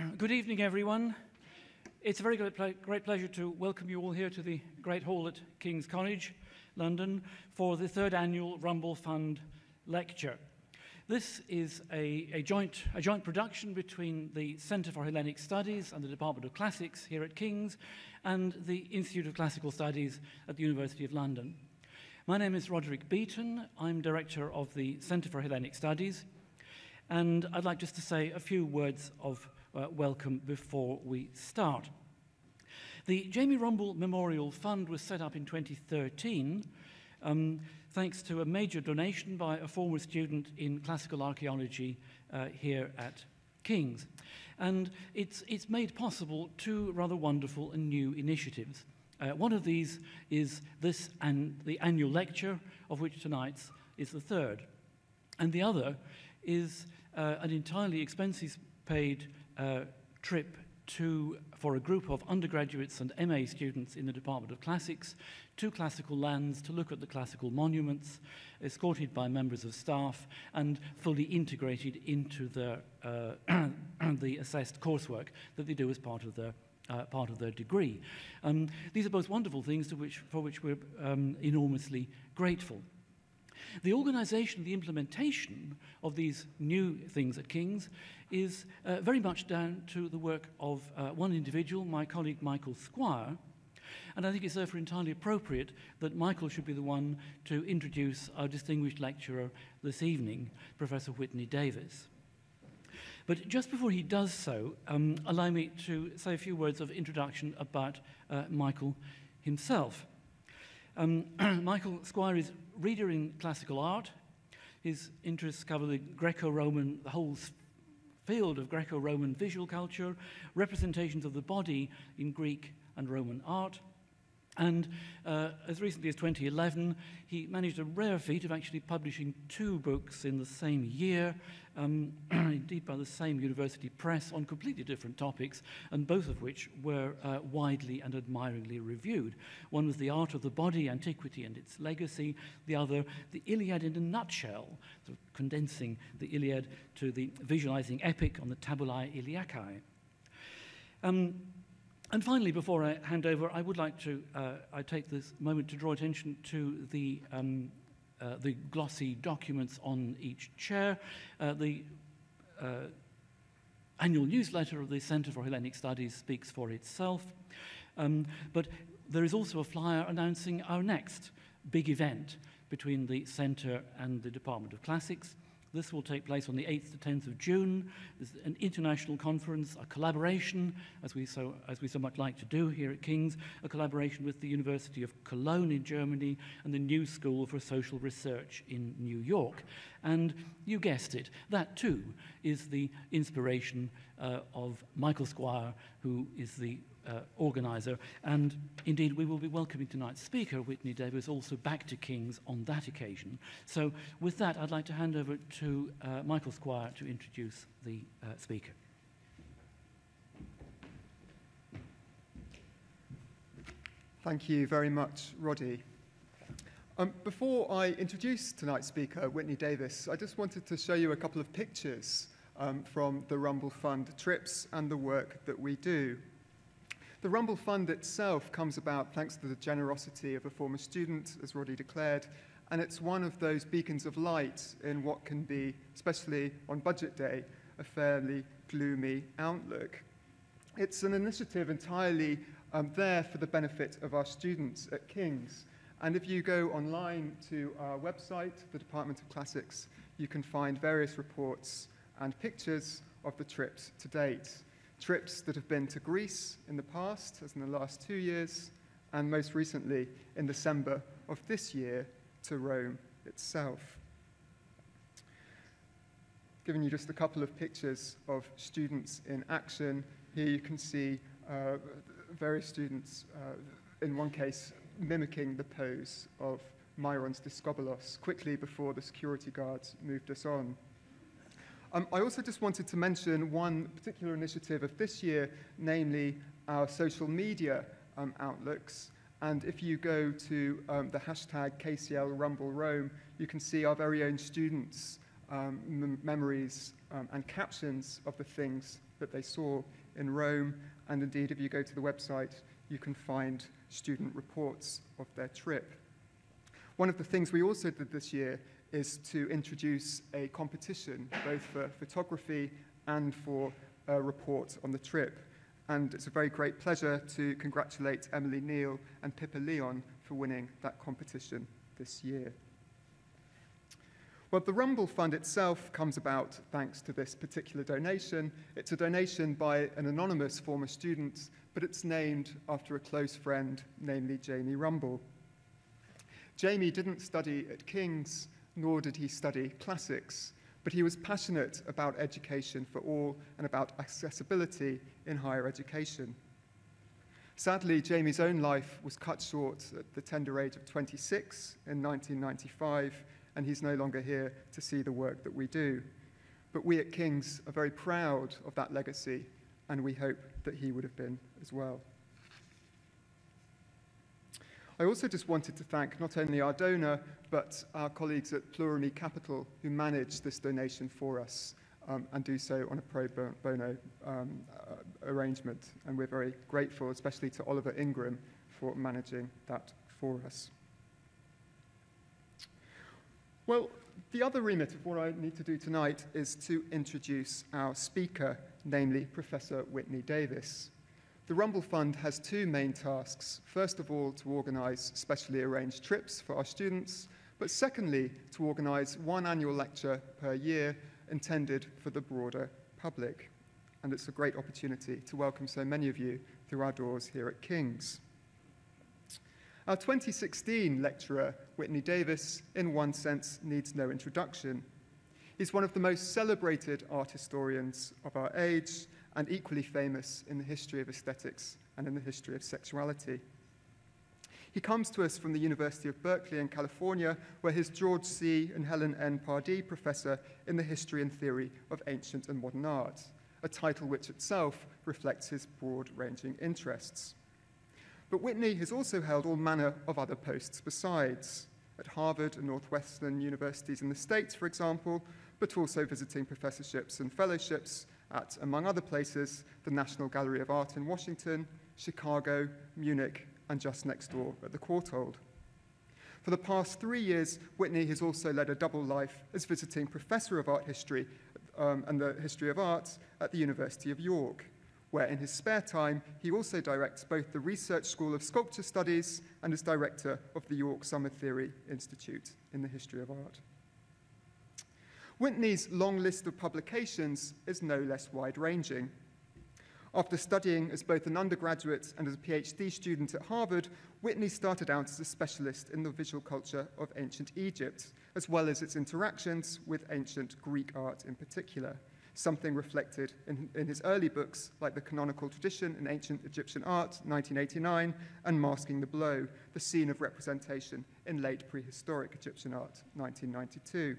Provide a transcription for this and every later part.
Good evening, everyone. It's a very great pleasure to welcome you all here to the Great Hall at King's College, London, for the third annual Rumble Fund Lecture. This is a joint production between the Centre for Hellenic Studies and the Department of Classics here at King's and the Institute of Classical Studies at the University of London. My name is Roderick Beaton. I'm Director of the Centre for Hellenic Studies, and I'd like just to say a few words of welcome before we start. The Jamie Rumble Memorial Fund was set up in 2013 thanks to a major donation by a former student in classical archaeology here at King's. And it's made possible two rather wonderful and new initiatives. One of these is this and the annual lecture, of which tonight's is the third. And the other is an entirely expenses-paid trip for a group of undergraduates and MA students in the Department of Classics to classical lands to look at the classical monuments, escorted by members of staff and fully integrated into the assessed coursework that they do as part of their degree. These are both wonderful things for which we're enormously grateful. The organisation, the implementation of these new things at King's is very much down to the work of one individual, my colleague Michael Squire, and I think it's therefore entirely appropriate that Michael should be the one to introduce our distinguished lecturer this evening, Professor Whitney Davis. But just before he does so, allow me to say a few words of introduction about Michael himself. Michael Squire is reader in classical art. His interests cover the whole field of Greco-Roman visual culture, representations of the body in Greek and Roman art. And as recently as 2011, he managed a rare feat of actually publishing 2 books in the same year, indeed by the same university press, on completely different topics, and both of which were widely and admiringly reviewed. One was The Art of the Body, Antiquity and Its Legacy. The other, The Iliad in a Nutshell, sort of condensing the Iliad to the visualizing epic on the Tabulae Iliacae. And finally, before I hand over, I would like to I take this moment to draw attention to the glossy documents on each chair, the annual newsletter of the Centre for Hellenic Studies speaks for itself, but there is also a flyer announcing our next big event between the Centre and the Department of Classics. This will take place on the 8th to 10th of June. This is an international conference, a collaboration, as we so much like to do here at King's, a collaboration with the University of Cologne in Germany and the New School for Social Research in New York. And you guessed it, that too is the inspiration of Michael Squire, who is the organizer, and indeed we will be welcoming tonight's speaker, Whitney Davis, also back to King's on that occasion. So with that, I'd like to hand over to Michael Squire to introduce the speaker. Thank you very much, Roddy. Before I introduce tonight's speaker, Whitney Davis, I just wanted to show you a couple of pictures from the Rumble Fund trips and the work that we do. The Rumble Fund itself comes about thanks to the generosity of a former student, as Roddy declared, and it's one of those beacons of light in what can be, especially on budget day, a fairly gloomy outlook. It's an initiative entirely there for the benefit of our students at King's. And if you go online to our website, the Department of Classics, you can find various reports and pictures of the trips to date. Trips that have been to Greece in the past, as in the last 2 years, and most recently in December of this year to Rome itself. Giving you just a couple of pictures of students in action. Here you can see various students, in one case, mimicking the pose of Myron's Discobolos quickly before the security guards moved us on. I also just wanted to mention one particular initiative of this year, namely our social media outlooks. And if you go to the hashtag #KCLRumbleRome, you can see our very own students' memories and captions of the things that they saw in Rome, and indeed, if you go to the website, you can find student reports of their trip. One of the things we also did this year is to introduce a competition, both for photography and for a report on the trip. And it's a very great pleasure to congratulate Emily Neal and Pippa Leon for winning that competition this year. Well, the Rumble Fund itself comes about thanks to this particular donation. It's a donation by an anonymous former student, but it's named after a close friend, namely Jamie Rumble. Jamie didn't study at King's, nor did he study classics, but he was passionate about education for all and about accessibility in higher education. Sadly, Jamie's own life was cut short at the tender age of 26 in 1995, and he's no longer here to see the work that we do. But we at King's are very proud of that legacy, and we hope that he would have been as well. I also just wanted to thank not only our donor, but our colleagues at Plurimi Capital who manage this donation for us and do so on a pro bono arrangement. And we're very grateful, especially to Oliver Ingram, for managing that for us. Well, the other remit of what I need to do tonight is to introduce our speaker, namely Professor Whitney Davis. The Rumble Fund has two main tasks. First of all, to organise specially arranged trips for our students, but secondly, to organise one annual lecture per year intended for the broader public. And it's a great opportunity to welcome so many of you through our doors here at King's. Our 2016 lecturer, Whitney Davis, in one sense, needs no introduction. He's one of the most celebrated art historians of our age, and equally famous in the history of aesthetics and in the history of sexuality. He comes to us from the University of Berkeley in California, where he's George C. and Helen N. Pardee Professor in the History and Theory of Ancient and Modern Art, a title which itself reflects his broad-ranging interests. But Whitney has also held all manner of other posts besides, at Harvard and Northwestern universities in the States, for example, but also visiting professorships and fellowships at, among other places, the National Gallery of Art in Washington, Chicago, Munich, and just next door at the Courtauld. For the past 3 years, Whitney has also led a double life as visiting professor of art history and the history of art at the University of York, where in his spare time, he also directs both the Research School of Sculpture Studies and is director of the York Summer Theory Institute in the History of Art. Whitney's long list of publications is no less wide-ranging. After studying as both an undergraduate and as a PhD student at Harvard, Whitney started out as a specialist in the visual culture of ancient Egypt, as well as its interactions with ancient Greek art in particular, something reflected in his early books like The Canonical Tradition in Ancient Egyptian Art, 1989, and Masking the Blow, the scene of representation in late prehistoric Egyptian art, 1992.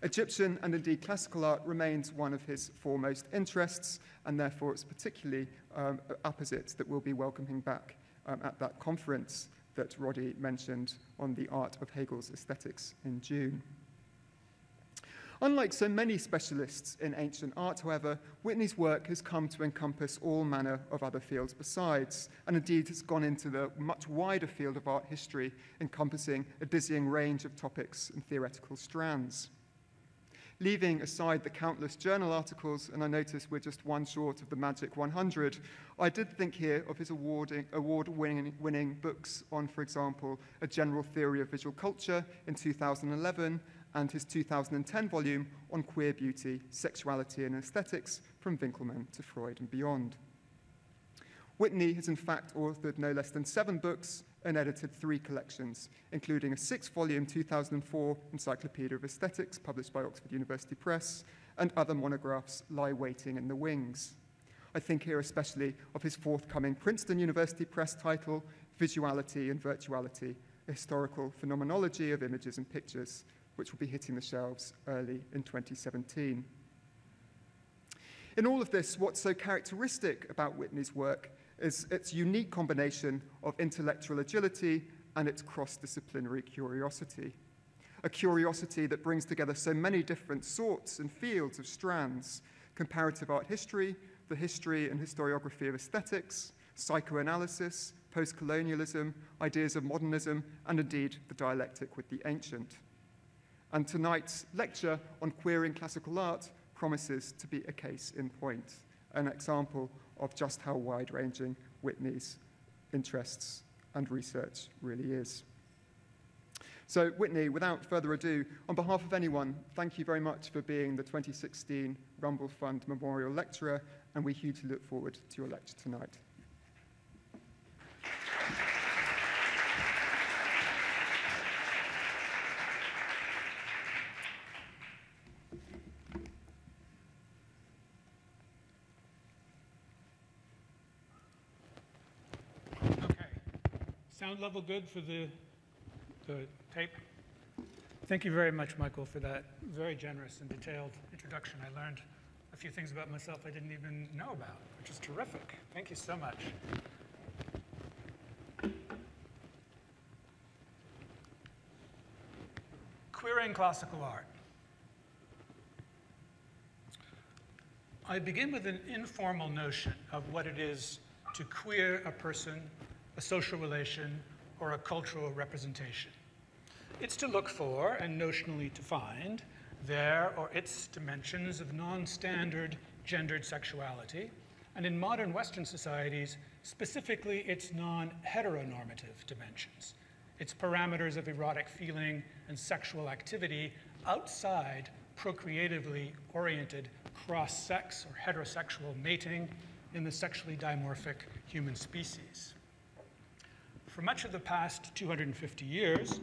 Egyptian and indeed classical art remains one of his foremost interests, and therefore it's particularly apposite that we'll be welcoming back at that conference that Roddy mentioned on the art of Hegel's aesthetics in June. Unlike so many specialists in ancient art, however, Whitney's work has come to encompass all manner of other fields besides, and indeed has gone into the much wider field of art history, encompassing a dizzying range of topics and theoretical strands. Leaving aside the countless journal articles, and I notice we're just one short of the magic 100, I did think here of his award-winning books on, for example, A General Theory of Visual Culture in 2011, and his 2010 volume on queer beauty, sexuality, and aesthetics, From Winckelmann to Freud and Beyond. Whitney has in fact authored no less than 7 books and edited 3 collections, including a 6-volume 2004 Encyclopedia of Aesthetics published by Oxford University Press, and other monographs lie waiting in the wings. I think here especially of his forthcoming Princeton University Press title, Visuality and Virtuality, a historical phenomenology of images and pictures, which will be hitting the shelves early in 2017. In all of this, what's so characteristic about Whitney's work is its unique combination of intellectual agility and its cross-disciplinary curiosity. A curiosity that brings together so many different sorts and fields of strands comparative art history, the history and historiography of aesthetics, psychoanalysis, post-colonialism, ideas of modernism, and indeed the dialectic with the ancient. And tonight's lecture on queering classical art promises to be a case in point, an example of just how wide-ranging Whitney's interests and research really is. So Whitney, without further ado, on behalf of anyone, thank you very much for being the 2016 Rumble Fund Memorial Lecturer, and we hugely look forward to your lecture tonight. Sound level good for the tape? Thank you very much, Michael, for that very generous and detailed introduction. I learned a few things about myself I didn't even know about, which is terrific. Thank you so much. Queering classical art. I begin with an informal notion of what it is to queer a person, a social relation, or a cultural representation. It's to look for and notionally to find their or its dimensions of non-standard gendered sexuality, and in modern Western societies, specifically its non-heteronormative dimensions, its parameters of erotic feeling and sexual activity outside procreatively oriented cross-sex or heterosexual mating in the sexually dimorphic human species. For much of the past 250 years,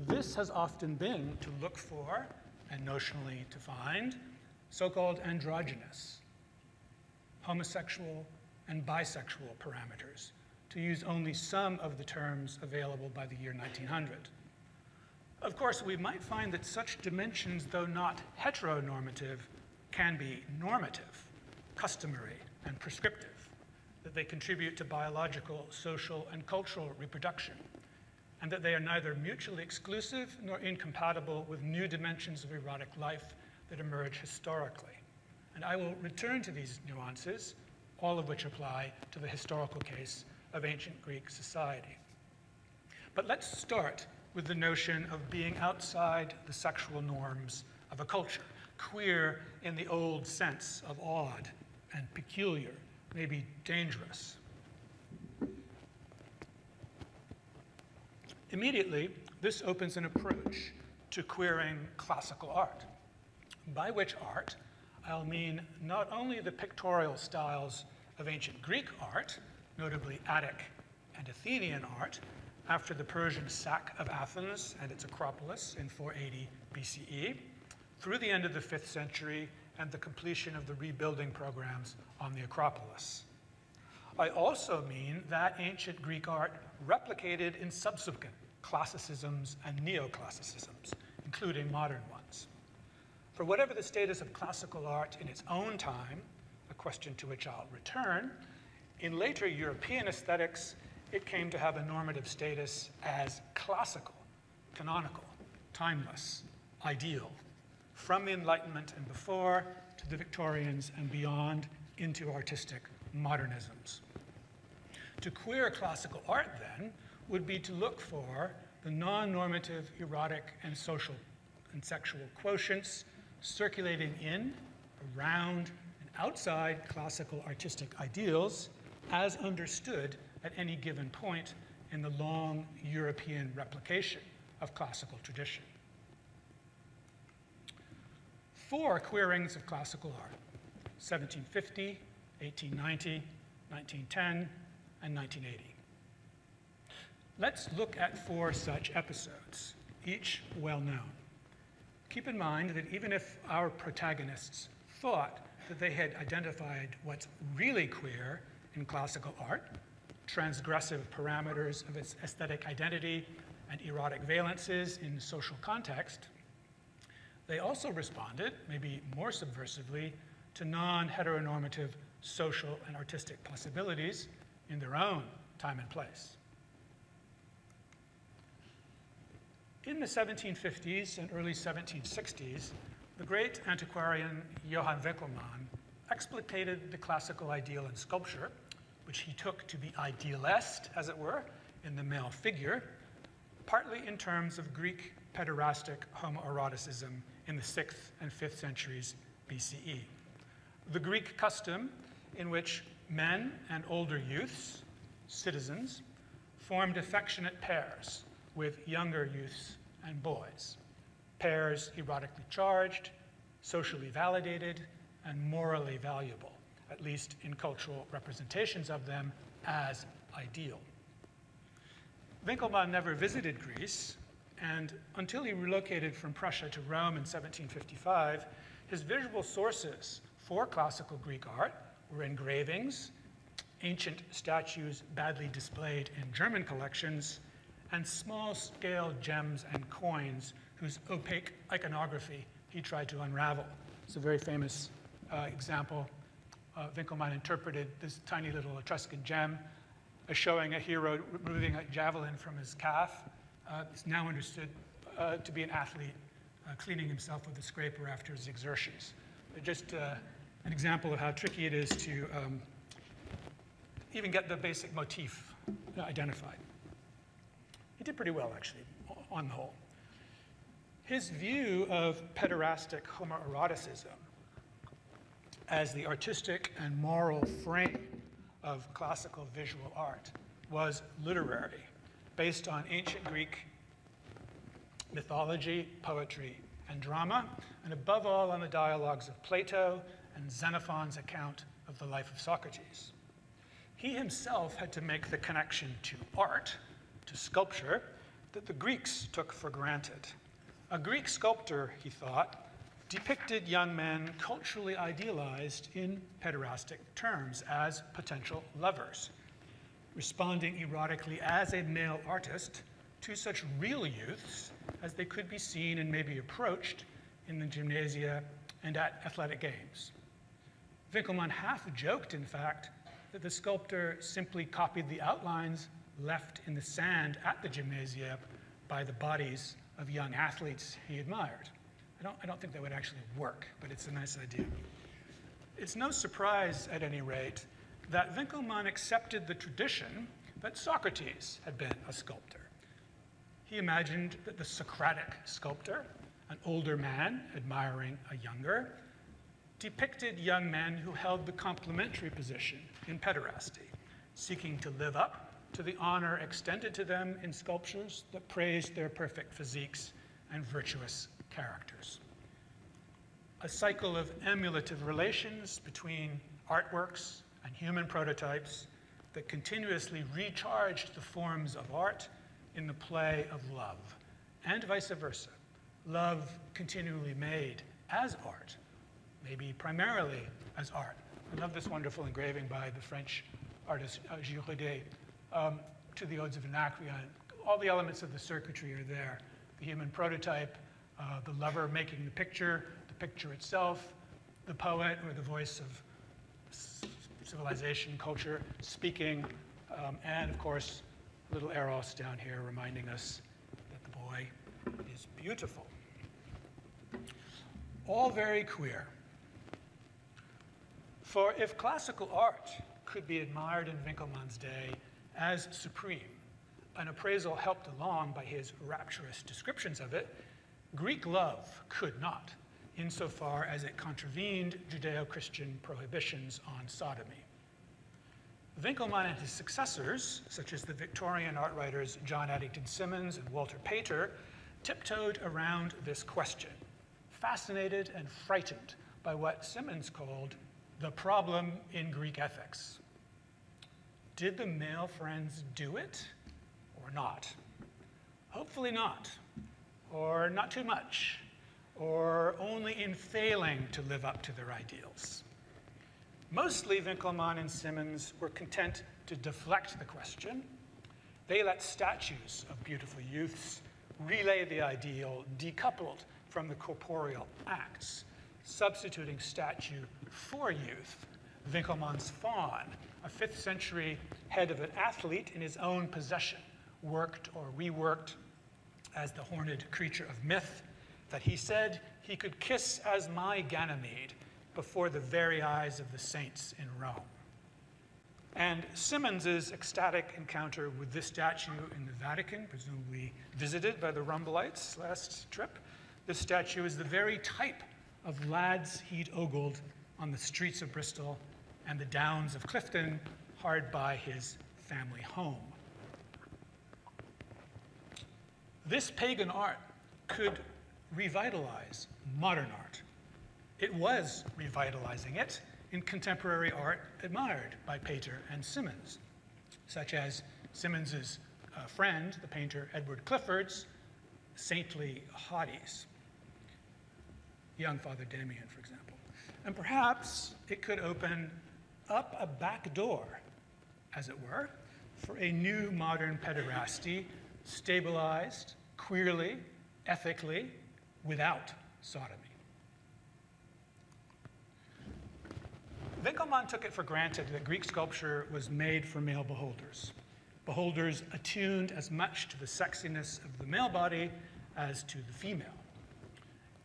this has often been to look for, and notionally to find, so-called androgynous, homosexual, and bisexual parameters, to use only some of the terms available by the year 1900. Of course, we might find that such dimensions, though not heteronormative, can be normative, customary, and prescriptive, that they contribute to biological, social, and cultural reproduction, and that they are neither mutually exclusive nor incompatible with new dimensions of erotic life that emerge historically. And I will return to these nuances, all of which apply to the historical case of ancient Greek society. But let's start with the notion of being outside the sexual norms of a culture, queer in the old sense of odd and peculiar, maybe dangerous. Immediately, this opens an approach to queering classical art, by which art I'll mean not only the pictorial styles of ancient Greek art, notably Attic and Athenian art, after the Persian sack of Athens and its Acropolis in 480 BCE, through the end of the 5th century and the completion of the rebuilding programs on the Acropolis. I also mean that ancient Greek art replicated in subsequent classicisms and neoclassicisms, including modern ones. For whatever the status of classical art in its own time, a question to which I'll return, in later European aesthetics, it came to have a normative status as classical, canonical, timeless, ideal, from the Enlightenment and before to the Victorians and beyond into artistic modernisms. To queer classical art, then, would be to look for the non-normative erotic and social and sexual quotients circulating in, around, and outside classical artistic ideals as understood at any given point in the long European replication of classical tradition. 4 queerings of classical art: 1750, 1890, 1910, and 1980. Let's look at 4 such episodes, each well known. Keep in mind that even if our protagonists thought that they had identified what's really queer in classical art, transgressive parameters of its aesthetic identity and erotic valences in social context, they also responded, maybe more subversively, to non-heteronormative social and artistic possibilities in their own time and place. In the 1750s and early 1760s, the great antiquarian Johann Winckelmann exploited the classical ideal in sculpture, which he took to be idealist, as it were, in the male figure, partly in terms of Greek pederastic homoeroticism in the 6th and 5th centuries BCE. The Greek custom in which men and older youths, citizens, formed affectionate pairs with younger youths and boys, pairs erotically charged, socially validated, and morally valuable, at least in cultural representations of them as ideal. Winckelmann never visited Greece, and until he relocated from Prussia to Rome in 1755, his visual sources for classical Greek art were engravings, ancient statues badly displayed in German collections, and small-scale gems and coins whose opaque iconography he tried to unravel. It's a very famous example. Winckelmann interpreted this tiny little Etruscan gem as showing a hero removing a javelin from his calf. It's now understood to be an athlete cleaning himself with a scraper after his exertions. Just an example of how tricky it is to even get the basic motif identified. He did pretty well, actually, on the whole. His view of pederastic homoeroticism as the artistic and moral frame of classical visual art was literary, based on ancient Greek mythology, poetry, and drama, and above all on the dialogues of Plato and Xenophon's account of the life of Socrates. He himself had to make the connection to art, to sculpture, that the Greeks took for granted. A Greek sculptor, he thought, depicted young men culturally idealized in pederastic terms as potential lovers, responding erotically as a male artist to such real youths as they could be seen and maybe approached in the gymnasia and at athletic games. Winckelmann half joked, in fact, that the sculptor simply copied the outlines left in the sand at the gymnasia by the bodies of young athletes he admired. I don't think that would actually work, but it's a nice idea. It's no surprise, at any rate, that Winckelmann accepted the tradition that Socrates had been a sculptor. He imagined that the Socratic sculptor, an older man admiring a younger, depicted young men who held the complementary position in pederasty, seeking to live up to the honor extended to them in sculptures that praised their perfect physiques and virtuous characters. A cycle of emulative relations between artworks and human prototypes that continuously recharged the forms of art in the play of love, and vice versa. Love continually made as art, maybe primarily as art. I love this wonderful engraving by the French artist Girodet to the Odes of Anacreon. All the elements of the circuitry are there. The human prototype, the lover making the picture itself, the poet or the voice of civilization, culture, speaking, and of course, little Eros down here reminding us that the boy is beautiful. All very queer. For if classical art could be admired in Winckelmann's day as supreme, an appraisal helped along by his rapturous descriptions of it, Greek love could not, insofar as it contravened Judeo-Christian prohibitions on sodomy. Winckelmann and his successors, such as the Victorian art writers John Addington Symonds and Walter Pater, tiptoed around this question, fascinated and frightened by what Symonds called the problem in Greek ethics. Did the male friends do it or not? Hopefully not, or not too much, or only in failing to live up to their ideals. Mostly, Winckelmann and Symonds were content to deflect the question. They let statues of beautiful youths relay the ideal decoupled from the corporeal acts, substituting statue for youth. Winckelmann's faun, a 5th century head of an athlete in his own possession, worked or reworked as the horned creature of myth that he said he could kiss as my Ganymede before the very eyes of the saints in Rome. And Symonds's ecstatic encounter with this statue in the Vatican, presumably visited by the Rumbleites last trip, this statue is the very type of lads he'd ogled on the streets of Bristol and the downs of Clifton, hard by his family home. This pagan art could revitalize modern art. It was revitalizing it in contemporary art admired by Pater and Symonds, such as Symonds's friend, the painter Edward Clifford's saintly haughties, young Father Damien, for example. And perhaps it could open up a back door, as it were, for a new modern pederasty, stabilized, queerly, ethically, without sodomy. Winckelmann took it for granted that Greek sculpture was made for male beholders, beholders attuned as much to the sexiness of the male body as to the female.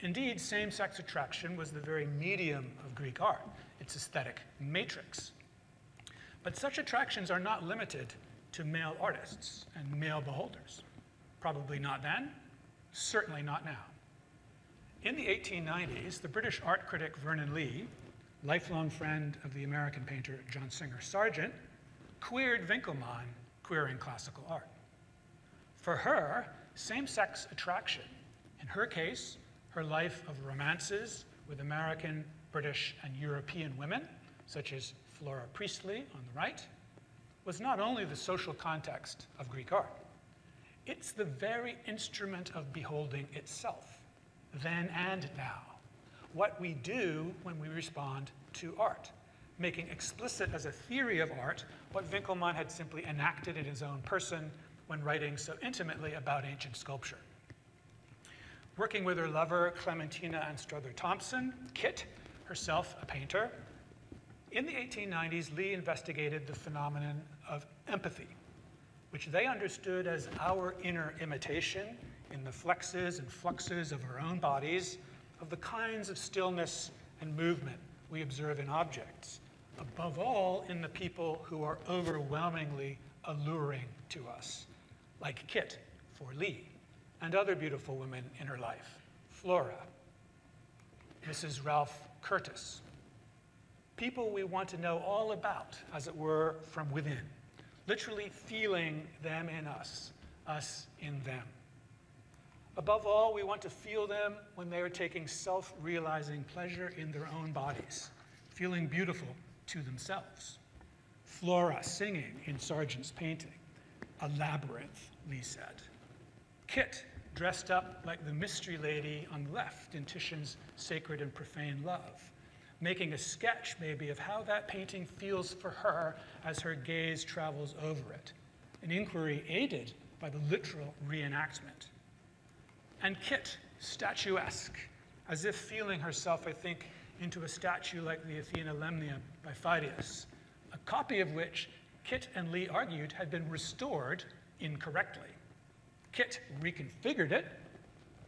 Indeed, same-sex attraction was the very medium of Greek art, its aesthetic matrix. But such attractions are not limited to male artists and male beholders. Probably not then, certainly not now. In the 1890s, the British art critic Vernon Lee, lifelong friend of the American painter John Singer Sargent, queered Winckelmann, queering classical art. For her, same-sex attraction, in her case, her life of romances with American, British, and European women, such as Flora Priestley on the right, was not only the social context of Greek art, it's the very instrument of beholding itself, then and now. What we do when we respond to art, making explicit as a theory of art what Winckelmann had simply enacted in his own person when writing so intimately about ancient sculpture. Working with her lover, Clementina Anstruther-Thompson, Kit, herself a painter, in the 1890s, Lee investigated the phenomenon of empathy, which they understood as our inner imitation in the flexes and fluxes of our own bodies of the kinds of stillness and movement we observe in objects, above all in the people who are overwhelmingly alluring to us, like Kit for Lee, and other beautiful women in her life, Flora, Mrs. Ralph Curtis, people we want to know all about, as it were, from within, literally feeling them in us in them. Above all, we want to feel them when they are taking self-realizing pleasure in their own bodies, feeling beautiful to themselves. Flora singing in Sargent's painting, a labyrinth, Lee said. Kit dressed up like the mystery lady on the left in Titian's Sacred and Profane Love, making a sketch maybe of how that painting feels for her as her gaze travels over it, an inquiry aided by the literal reenactment. And Kit, statuesque, as if feeling herself, I think, into a statue like the Athena Lemnia by Phidias, a copy of which Kit and Lee argued had been restored incorrectly. Kit reconfigured it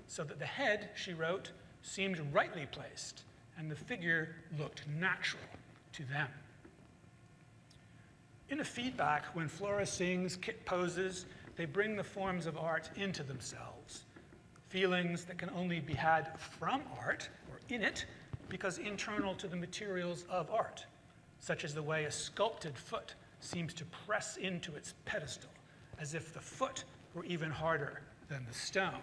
so that the head, she wrote, seemed rightly placed, and the figure looked natural to them. In a feedback, when Flora sings, Kit poses, they bring the forms of art into themselves, feelings that can only be had from art, or in it, because internal to the materials of art, such as the way a sculpted foot seems to press into its pedestal, as if the foot were even harder than the stone.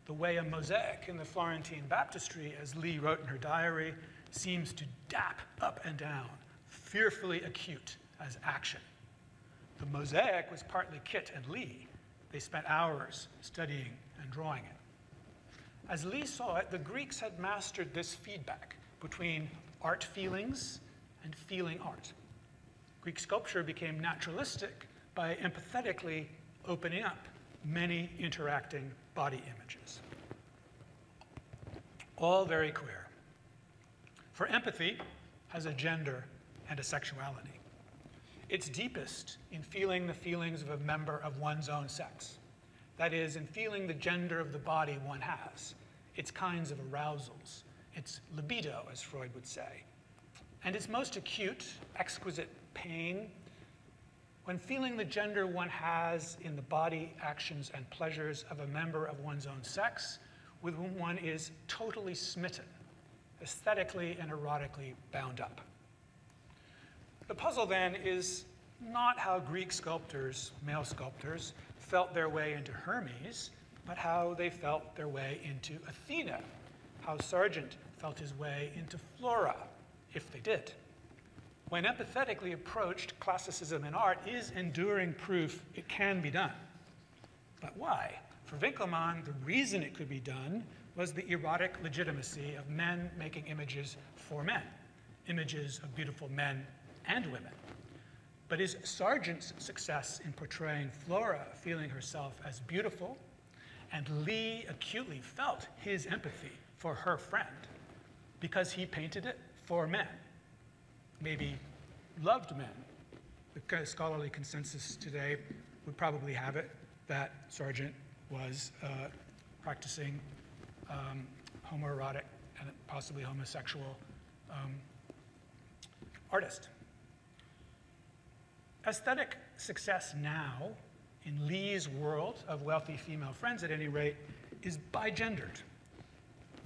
The way a mosaic in the Florentine baptistry, as Lee wrote in her diary, seems to dap up and down, fearfully acute as action. The mosaic was partly Kit and Lee. They spent hours studying and drawing it. As Lee saw it, the Greeks had mastered this feedback between art feelings and feeling art. Greek sculpture became naturalistic by empathetically opening up many interacting body images. All very queer. For empathy has a gender and a sexuality. It's deepest in feeling the feelings of a member of one's own sex. That is, in feeling the gender of the body one has, its kinds of arousals, its libido, as Freud would say. And its most acute, exquisite pain when feeling the gender one has in the body, actions, and pleasures of a member of one's own sex with whom one is totally smitten, aesthetically and erotically bound up. The puzzle then is not how Greek sculptors, male sculptors, felt their way into Hermes, but how they felt their way into Athena, how Sargent felt his way into Flora, if they did. When empathetically approached, classicism in art is enduring proof it can be done. But why? For Winckelmann, the reason it could be done was the erotic legitimacy of men making images for men, images of beautiful men and women. But is Sargent's success in portraying Flora feeling herself as beautiful, and Lee acutely felt his empathy for her friend because he painted it for men, maybe loved men? The scholarly consensus today would probably have it that Sargent was practicing homoerotic and possibly homosexual artist. Aesthetic success now, in Lee's world of wealthy female friends at any rate, is bigendered,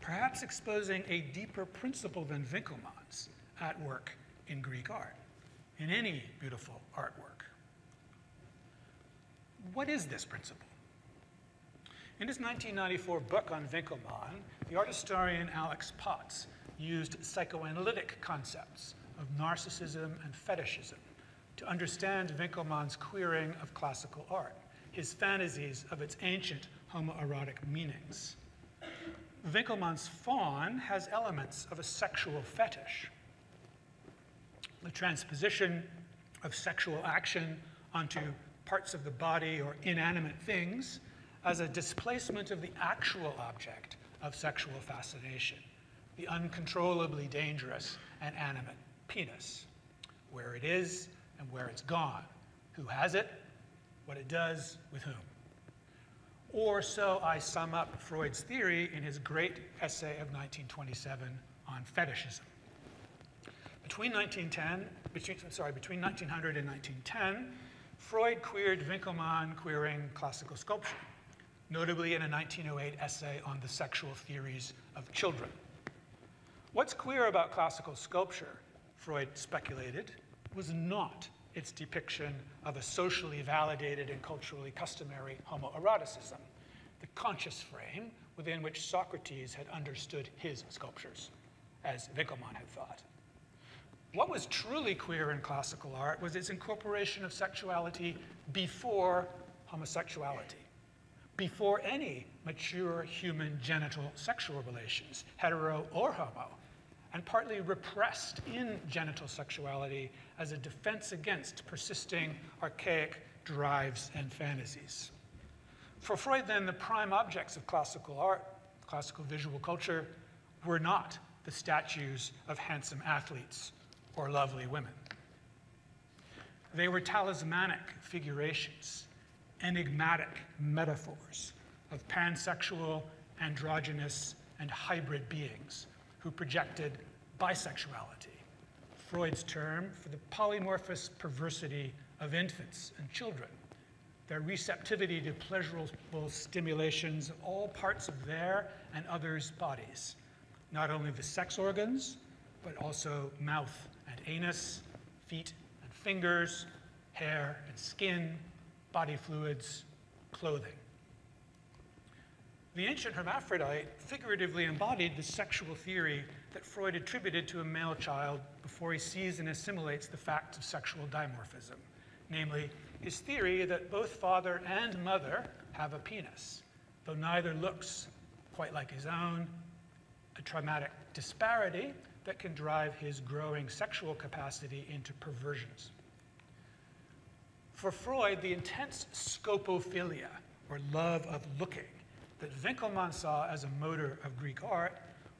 perhaps exposing a deeper principle than Winckelmann's at work in Greek art, in any beautiful artwork. What is this principle? In his 1994 book on Winckelmann, the art historian Alex Potts used psychoanalytic concepts of narcissism and fetishism to understand Winckelmann's queering of classical art, his fantasies of its ancient homoerotic meanings. Winckelmann's faun has elements of a sexual fetish. The transposition of sexual action onto parts of the body or inanimate things as a displacement of the actual object of sexual fascination, the uncontrollably dangerous and animate penis, where it is and where it's gone, who has it, what it does, with whom. Or so I sum up Freud's theory in his great essay of 1927 on fetishism. Between 1900 and 1910, Freud queered Winckelmann queering classical sculpture, notably in a 1908 essay on the sexual theories of children. What's queer about classical sculpture, Freud speculated, was not its depiction of a socially validated and culturally customary homoeroticism, the conscious frame within which Socrates had understood his sculptures, as Winckelmann had thought. What was truly queer in classical art was its incorporation of sexuality before homosexuality, before any mature human genital sexual relations, hetero or homo, and partly repressed in genital sexuality as a defense against persisting archaic drives and fantasies. For Freud, then, the prime objects of classical art, classical visual culture, were not the statues of handsome athletes or lovely women. They were talismanic figurations, enigmatic metaphors of pansexual, androgynous, and hybrid beings who projected bisexuality, Freud's term for the polymorphous perversity of infants and children, their receptivity to pleasurable stimulations of all parts of their and others' bodies, not only the sex organs, but also mouth and anus, feet and fingers, hair and skin, body fluids, clothing. The ancient hermaphrodite figuratively embodied the sexual theory that Freud attributed to a male child before he sees and assimilates the fact of sexual dimorphism, namely his theory that both father and mother have a penis, though neither looks quite like his own, a traumatic disparity that can drive his growing sexual capacity into perversions. For Freud, the intense scopophilia, or love of looking, that Winckelmann saw as a motor of Greek art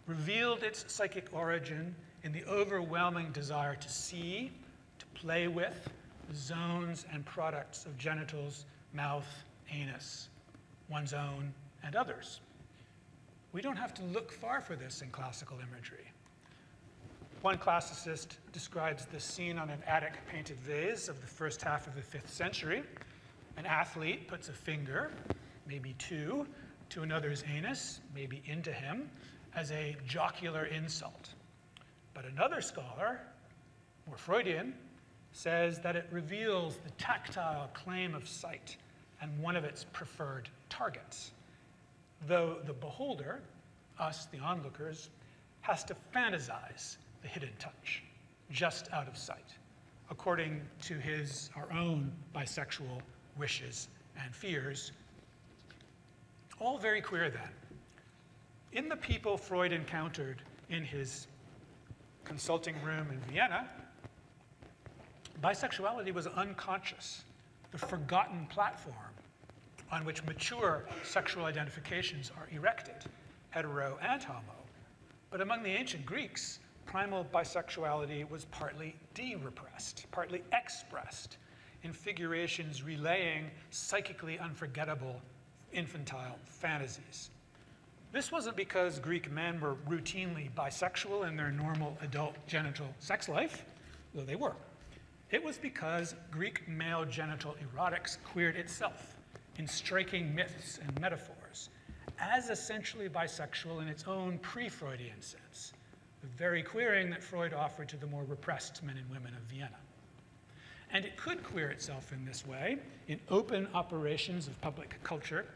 revealed its psychic origin in the overwhelming desire to see, to play with, the zones and products of genitals, mouth, anus, one's own, and others. We don't have to look far for this in classical imagery. One classicist describes this scene on an attic painted vase of the first half of the 5th century. An athlete puts a finger, maybe two, to another's anus, maybe into him, as a jocular insult. But another scholar, more Freudian, says that it reveals the tactile claim of sight and one of its preferred targets, though the beholder, us, the onlookers, has to fantasize the hidden touch, just out of sight, according to our own bisexual wishes and fears. All very queer then. In the people Freud encountered in his consulting room in Vienna, bisexuality was unconscious, the forgotten platform on which mature sexual identifications are erected, hetero and homo. But among the ancient Greeks, primal bisexuality was partly de-repressed, partly expressed in figurations relaying psychically unforgettable infantile fantasies. This wasn't because Greek men were routinely bisexual in their normal adult genital sex life, though they were. It was because Greek male genital erotics queered itself in striking myths and metaphors, as essentially bisexual in its own pre-Freudian sense, the very queering that Freud offered to the more repressed men and women of Vienna. And it could queer itself in this way, in open operations of public culture,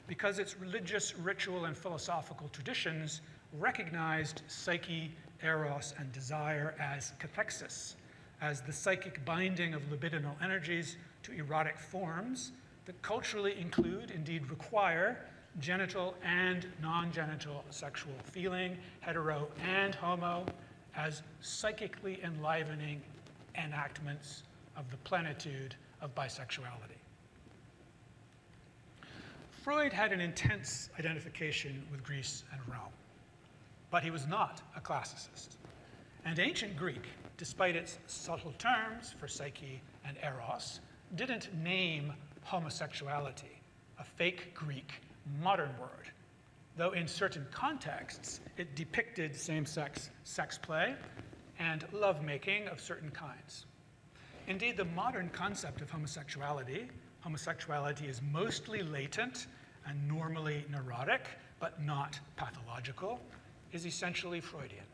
because its religious, ritual, and philosophical traditions recognized psyche, eros, and desire as cathexis, as the psychic binding of libidinal energies to erotic forms that culturally include, indeed require, genital and non-genital sexual feeling, hetero and homo, as psychically enlivening enactments of the plenitude of bisexuality. Freud had an intense identification with Greece and Rome, but he was not a classicist. And ancient Greek, despite its subtle terms for psyche and eros, didn't name homosexuality, a fake Greek modern word, though in certain contexts it depicted same-sex sex play and lovemaking of certain kinds. Indeed, the modern concept of homosexuality is mostly latent and normally neurotic, but not pathological, is essentially Freudian.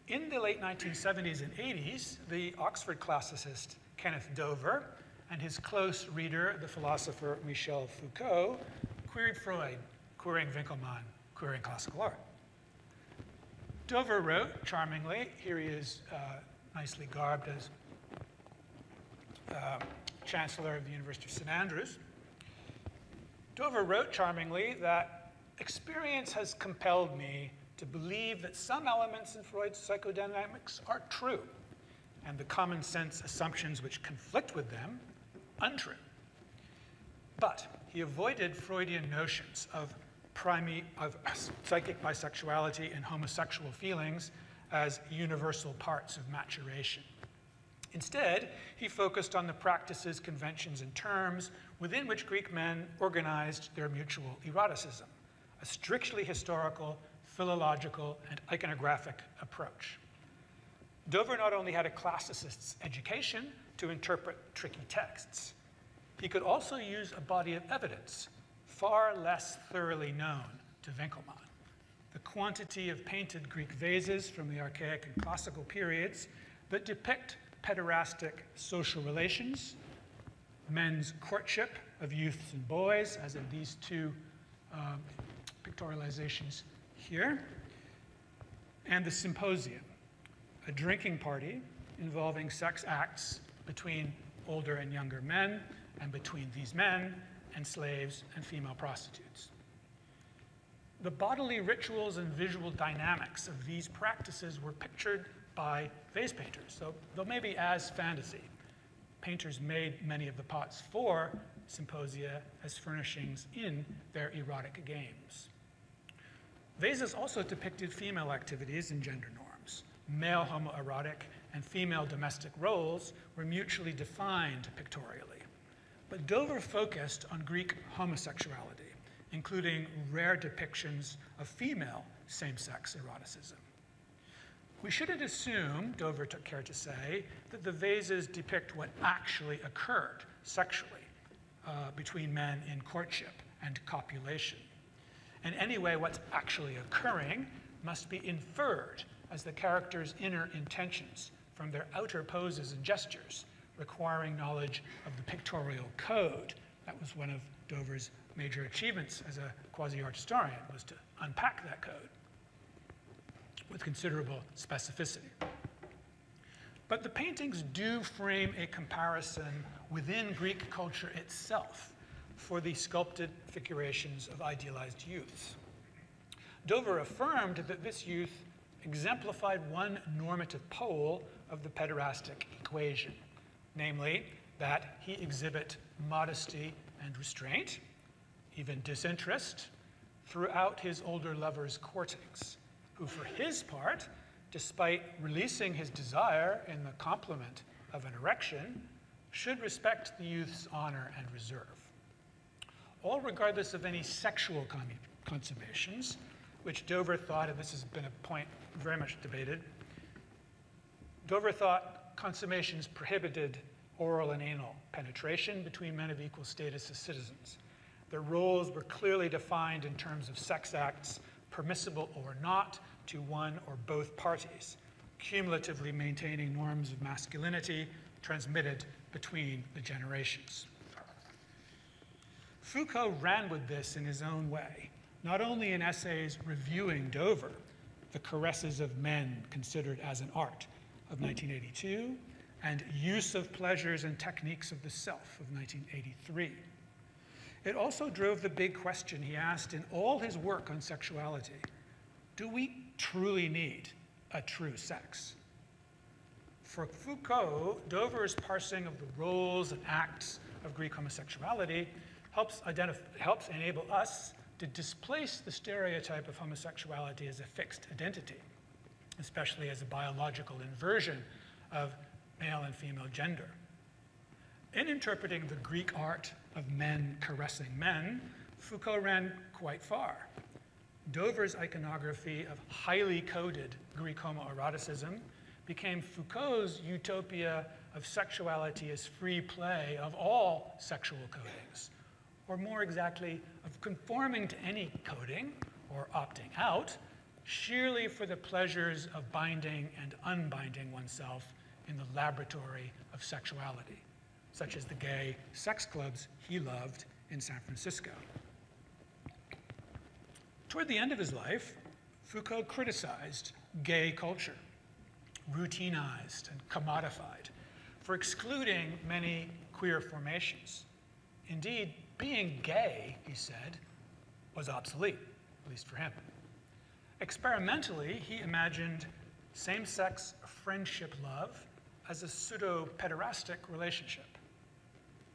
In the late 1970s and 80s, the Oxford classicist Kenneth Dover and his close reader, the philosopher Michel Foucault, queried Freud, querying Winckelmann, querying classical art. Dover wrote charmingly, here he is nicely garbed as Chancellor of the University of St. Andrews. Dover wrote charmingly that experience has compelled me to believe that some elements in Freud's psychodynamics are true, and the common sense assumptions which conflict with them, untrue. But he avoided Freudian notions of psychic bisexuality and homosexual feelings as universal parts of maturation. Instead, he focused on the practices, conventions, and terms within which Greek men organized their mutual eroticism, a strictly historical, philological, and iconographic approach. Dover not only had a classicist's education to interpret tricky texts, he could also use a body of evidence far less thoroughly known to Winckelmann. The quantity of painted Greek vases from the archaic and classical periods that depict pederastic social relations, men's courtship of youths and boys, as in these two pictorializations here, and the symposium, a drinking party involving sex acts between older and younger men, and between these men and slaves and female prostitutes. The bodily rituals and visual dynamics of these practices were pictured by vase painters, so though maybe as fantasy. Painters made many of the pots for symposia as furnishings in their erotic games. Vases also depicted female activities and gender norms. Male homoerotic and female domestic roles were mutually defined pictorially. But Dover focused on Greek homosexuality including rare depictions of female same-sex eroticism. We shouldn't assume, Dover took care to say, that the vases depict what actually occurred sexually between men in courtship and copulation. And anyway, what's actually occurring must be inferred as the characters' inner intentions from their outer poses and gestures, requiring knowledge of the pictorial code. That was one of Dover's major achievements as a quasi-art historian, was to unpack that code with considerable specificity. But the paintings do frame a comparison within Greek culture itself for the sculpted figurations of idealized youths. Dover affirmed that this youth exemplified one normative pole of the pederastic equation, namely that he exhibit modesty and restraint, even disinterest, throughout his older lover's courtings, who for his part, despite releasing his desire in the complement of an erection, should respect the youth's honor and reserve. All regardless of any sexual consummations, which Dover thought, and this has been a point very much debated, Dover thought consummations prohibited oral and anal penetration between men of equal status as citizens. Their roles were clearly defined in terms of sex acts, permissible or not, to one or both parties, cumulatively maintaining norms of masculinity transmitted between the generations. Foucault ran with this in his own way, not only in essays reviewing Dover, The Caresses of Men Considered as an Art of 1982, and Use of Pleasures and Techniques of the Self of 1983. It also drove the big question he asked in all his work on sexuality: do we truly need a true sex? For Foucault, Dover's parsing of the roles and acts of Greek homosexuality helps enable us to displace the stereotype of homosexuality as a fixed identity, especially as a biological inversion of male and female gender. In interpreting the Greek art of men caressing men, Foucault ran quite far. Dover's iconography of highly coded Greek homoeroticism became Foucault's utopia of sexuality as free play of all sexual codings, or more exactly, of conforming to any coding or opting out, sheerly for the pleasures of binding and unbinding oneself in the laboratory of sexuality, such as the gay sex clubs he loved in San Francisco. Toward the end of his life, Foucault criticized gay culture, routinized and commodified, for excluding many queer formations. Indeed, being gay, he said, was obsolete, at least for him. Experimentally, he imagined same-sex friendship love as a pseudo-pederastic relationship.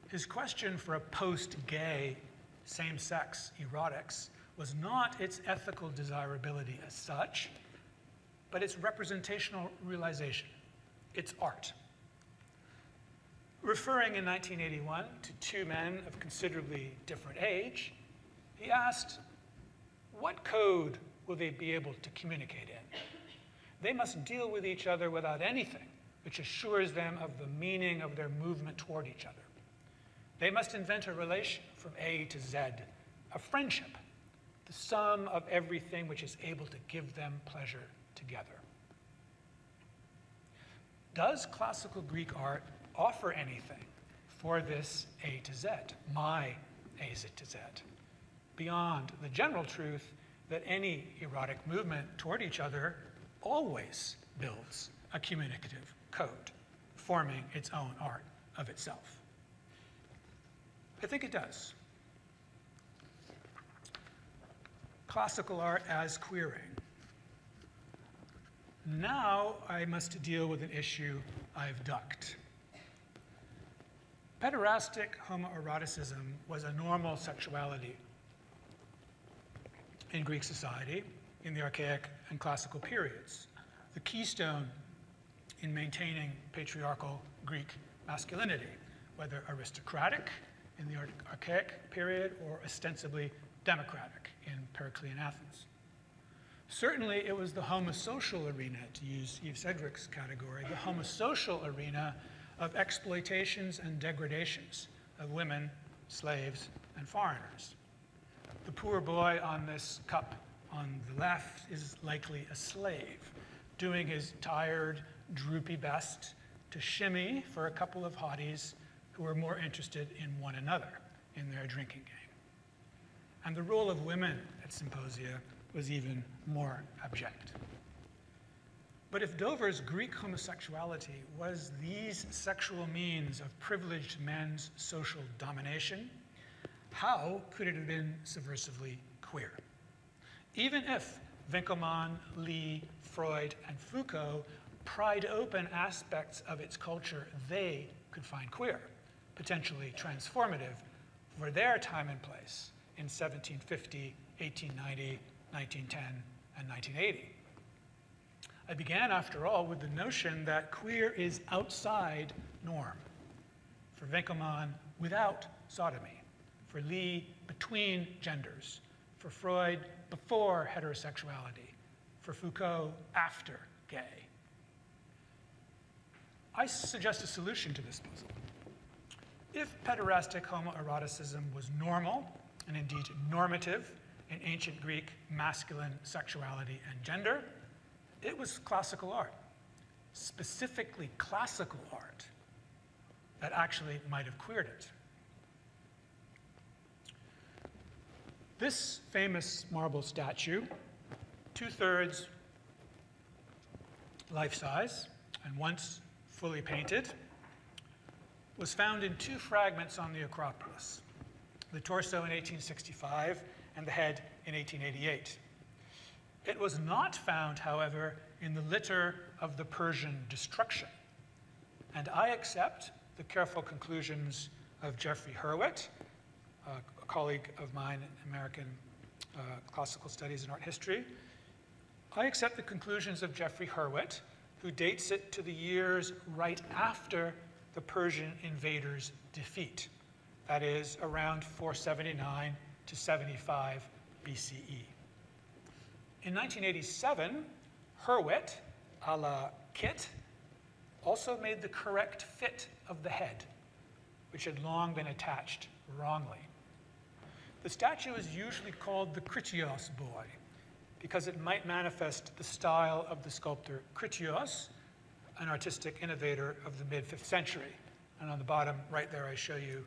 His question for a post-gay same-sex erotics was not its ethical desirability as such, but its representational realization, its art. Referring in 1981 to two men of considerably different age, he asked, what code will they be able to communicate in? They must deal with each other without anything which assures them of the meaning of their movement toward each other. They must invent a relation from A to Z, a friendship, the sum of everything which is able to give them pleasure together. Does classical Greek art offer anything for this A to Z, my A to Z, beyond the general truth that any erotic movement toward each other always builds a communicative code, forming its own art of itself? I think it does. Classical art as queering. Now I must deal with an issue I've ducked. Pederastic homoeroticism was a normal sexuality in Greek society in the Archaic and Classical periods, the keystone in maintaining patriarchal Greek masculinity, whether aristocratic in the Archaic period or ostensibly democratic in Berkeley and Athens. Certainly, it was the homosocial arena, to use Yves Sedgwick's category, the homosocial arena of exploitations and degradations of women, slaves, and foreigners. The poor boy on this cup on the left is likely a slave, doing his tired, droopy best to shimmy for a couple of hotties who are more interested in one another in their drinking game. And the role of women at symposia was even more abject. But if Dover's Greek homosexuality was these sexual means of privileged men's social domination, how could it have been subversively queer? Even if Winckelmann, Lee, Freud, and Foucault pried open aspects of its culture they could find queer, potentially transformative for their time and place in 1750, 1890, 1910, and 1980. I began, after all, with the notion that queer is outside norm. For Winckelmann, without sodomy. For Lee, between genders. For Freud, before heterosexuality. For Foucault, after gay. I suggest a solution to this puzzle. If pederastic homoeroticism was normal, and indeed normative, in ancient Greek masculine sexuality and gender, it was classical art, specifically classical art, that actually might have queered it. This famous marble statue, 2/3 life-size and once fully painted, was found in 2 fragments on the Acropolis, the torso in 1865 and the head in 1888. It was not found, however, in the litter of the Persian destruction. And I accept the careful conclusions of Jeffrey Hurwitz, a colleague of mine in American classical studies and art history. I accept the conclusions of Jeffrey Hurwitz, who dates it to the years right after the Persian invaders' defeat. That is, around 479 to 75 BCE. In 1987, Hurwitz, a la Kit, also made the correct fit of the head, which had long been attached wrongly. The statue is usually called the Critios boy, because it might manifest the style of the sculptor Critios, an artistic innovator of the mid-5th century. And on the bottom right there, I show you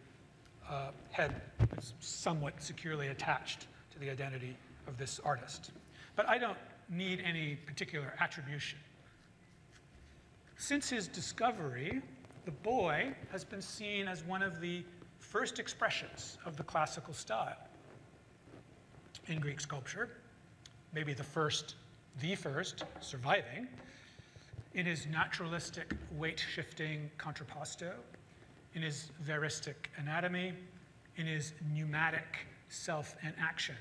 a head that's somewhat securely attached to the identity of this artist. But I don't need any particular attribution. Since his discovery, the boy has been seen as one of the first expressions of the classical style in Greek sculpture, maybe the first surviving, in his naturalistic weight-shifting contrapposto, in his veristic anatomy, in his pneumatic self-enaction,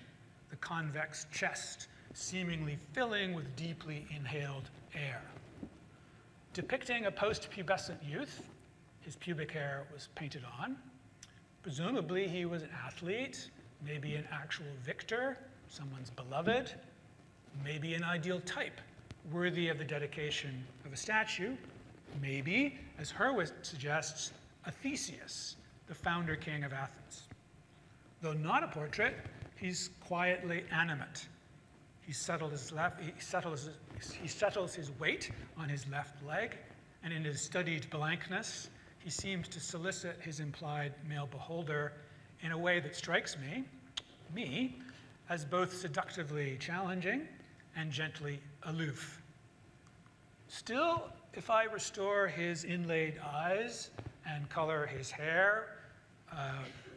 the convex chest seemingly filling with deeply inhaled air. Depicting a post-pubescent youth, his pubic hair was painted on. Presumably he was an athlete, maybe an actual victor, someone's beloved, maybe an ideal type, worthy of the dedication of a statue, maybe, as Hurwitz suggests, a Theseus, the founder king of Athens. Though not a portrait, he's quietly animate. He settles his weight on his left leg, and in his studied blankness, he seems to solicit his implied male beholder in a way that strikes me, as both seductively challenging and gently aloof. Still, if I restore his inlaid eyes and color his hair,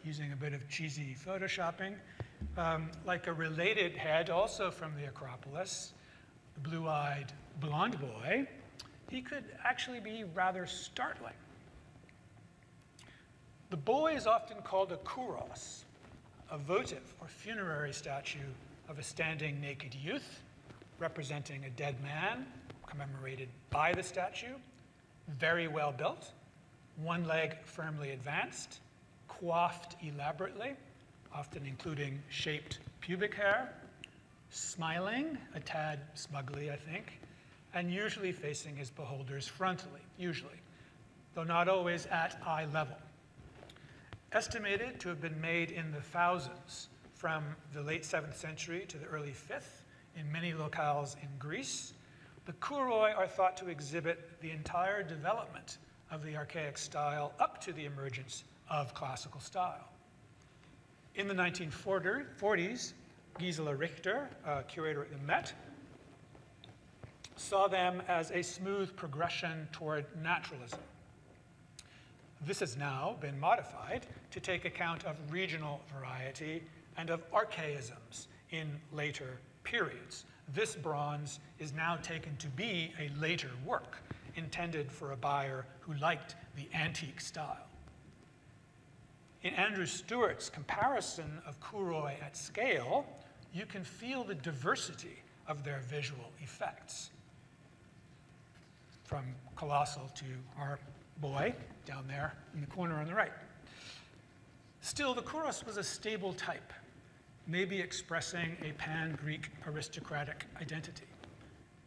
using a bit of cheesy photoshopping, like a related head also from the Acropolis, the Blue-Eyed Blond Boy, he could actually be rather startling. The boy is often called a kouros, a votive or funerary statue of a standing naked youth representing a dead man, commemorated by the statue, very well built, one leg firmly advanced, coiffed elaborately, often including shaped pubic hair, smiling, a tad smugly, I think, and usually facing his beholders frontally, usually, though not always at eye level. Estimated to have been made in the thousands from the late 7th century to the early 5th in many locales in Greece, the kouroi are thought to exhibit the entire development of the archaic style up to the emergence of classical style. In the 1940s, Gisela Richter, curator at the Met, saw them as a smooth progression toward naturalism. This has now been modified to take account of regional variety and of archaisms in later periods. This bronze is now taken to be a later work, intended for a buyer who liked the antique style. In Andrew Stewart's comparison of kouroi at scale, you can feel the diversity of their visual effects. From colossal to our boy down there in the corner on the right. Still, the kouros was a stable type, maybe expressing a pan-Greek aristocratic identity.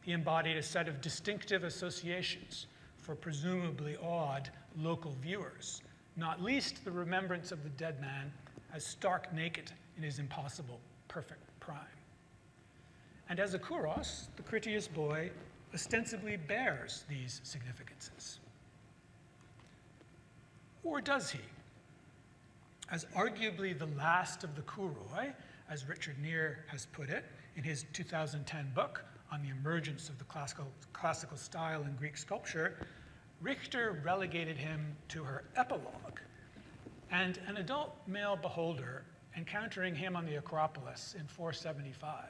He embodied a set of distinctive associations for presumably awed local viewers, not least the remembrance of the dead man as stark naked in his impossible perfect prime. And as a kouros, the Critias boy ostensibly bears these significances. Or does he? As arguably the last of the kouroi, as Richard Neer has put it in his 2010 book on the emergence of the classical style in Greek sculpture, Richter relegated him to her epilogue, and an adult male beholder encountering him on the Acropolis in 475,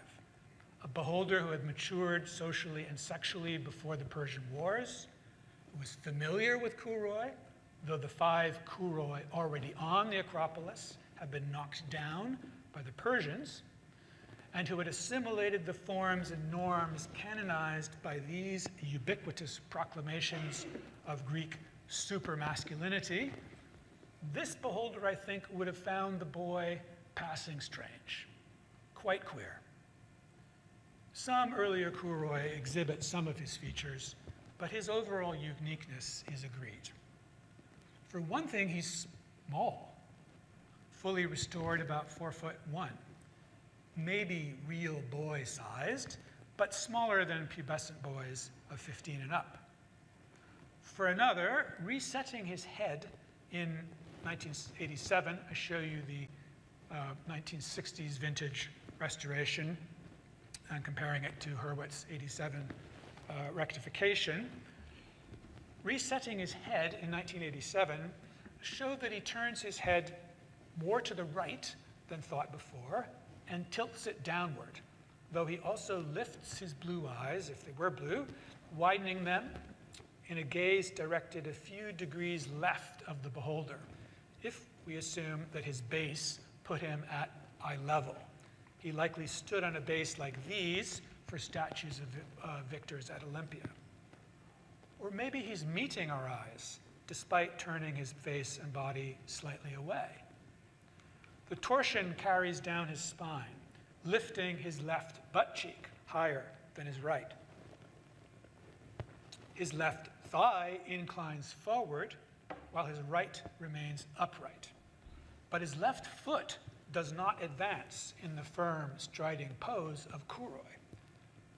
a beholder who had matured socially and sexually before the Persian Wars, who was familiar with kouroi, though the 5 kouroi already on the Acropolis had been knocked down by the Persians, and who had assimilated the forms and norms canonized by these ubiquitous proclamations of Greek supermasculinity. This beholder, I think, would have found the boy passing strange, quite queer. Some earlier kouroi exhibit some of his features, but his overall uniqueness is agreed. For one thing, he's small, fully restored about 4'1", maybe real boy-sized, but smaller than pubescent boys of 15 and up. For another, resetting his head in 1987, I show you the 1960s vintage restoration and comparing it to Hurwitz's 87 rectification. Resetting his head in 1987 showed that he turns his head more to the right than thought before and tilts it downward, though he also lifts his blue eyes, if they were blue, widening them in a gaze directed a few degrees left of the beholder, if we assume that his base put him at eye level. He likely stood on a base like these for statues of victors at Olympia. Or maybe he's meeting our eyes, despite turning his face and body slightly away. The torsion carries down his spine, lifting his left butt cheek higher than his right. His left thigh inclines forward, while his right remains upright. But his left foot does not advance in the firm, striding pose of kouroi.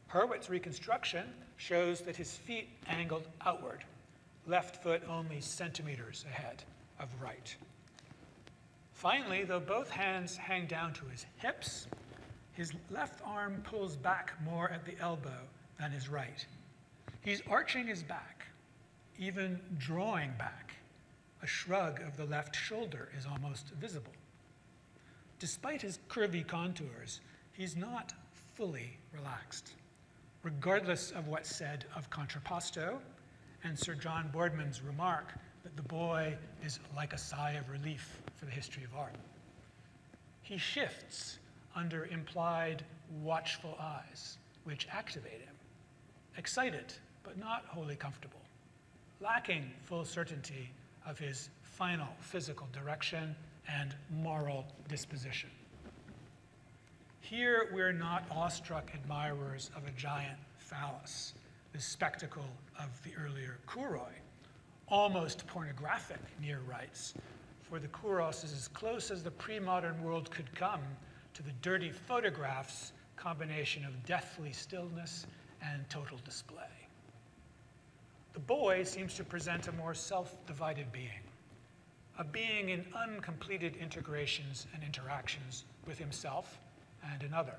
Hurwitz's reconstruction shows that his feet angled outward, left foot only centimeters ahead of right. Finally, though both hands hang down to his hips, his left arm pulls back more at the elbow than his right. He's arching his back, even drawing back. A shrug of the left shoulder is almost visible. Despite his curvy contours, he's not fully relaxed, regardless of what's said of contrapposto and Sir John Boardman's remark that the boy is like a sigh of relief for the history of art. He shifts under implied watchful eyes, which activate him, excited but not wholly comfortable, lacking full certainty of his final physical direction and moral disposition. Here, we're not awestruck admirers of a giant phallus, the spectacle of the earlier Kouroi. Almost pornographic, Near writes, for the Kouros is as close as the pre-modern world could come to the dirty photograph's combination of deathly stillness and total display. The boy seems to present a more self-divided being, a being in uncompleted integrations and interactions with himself and another.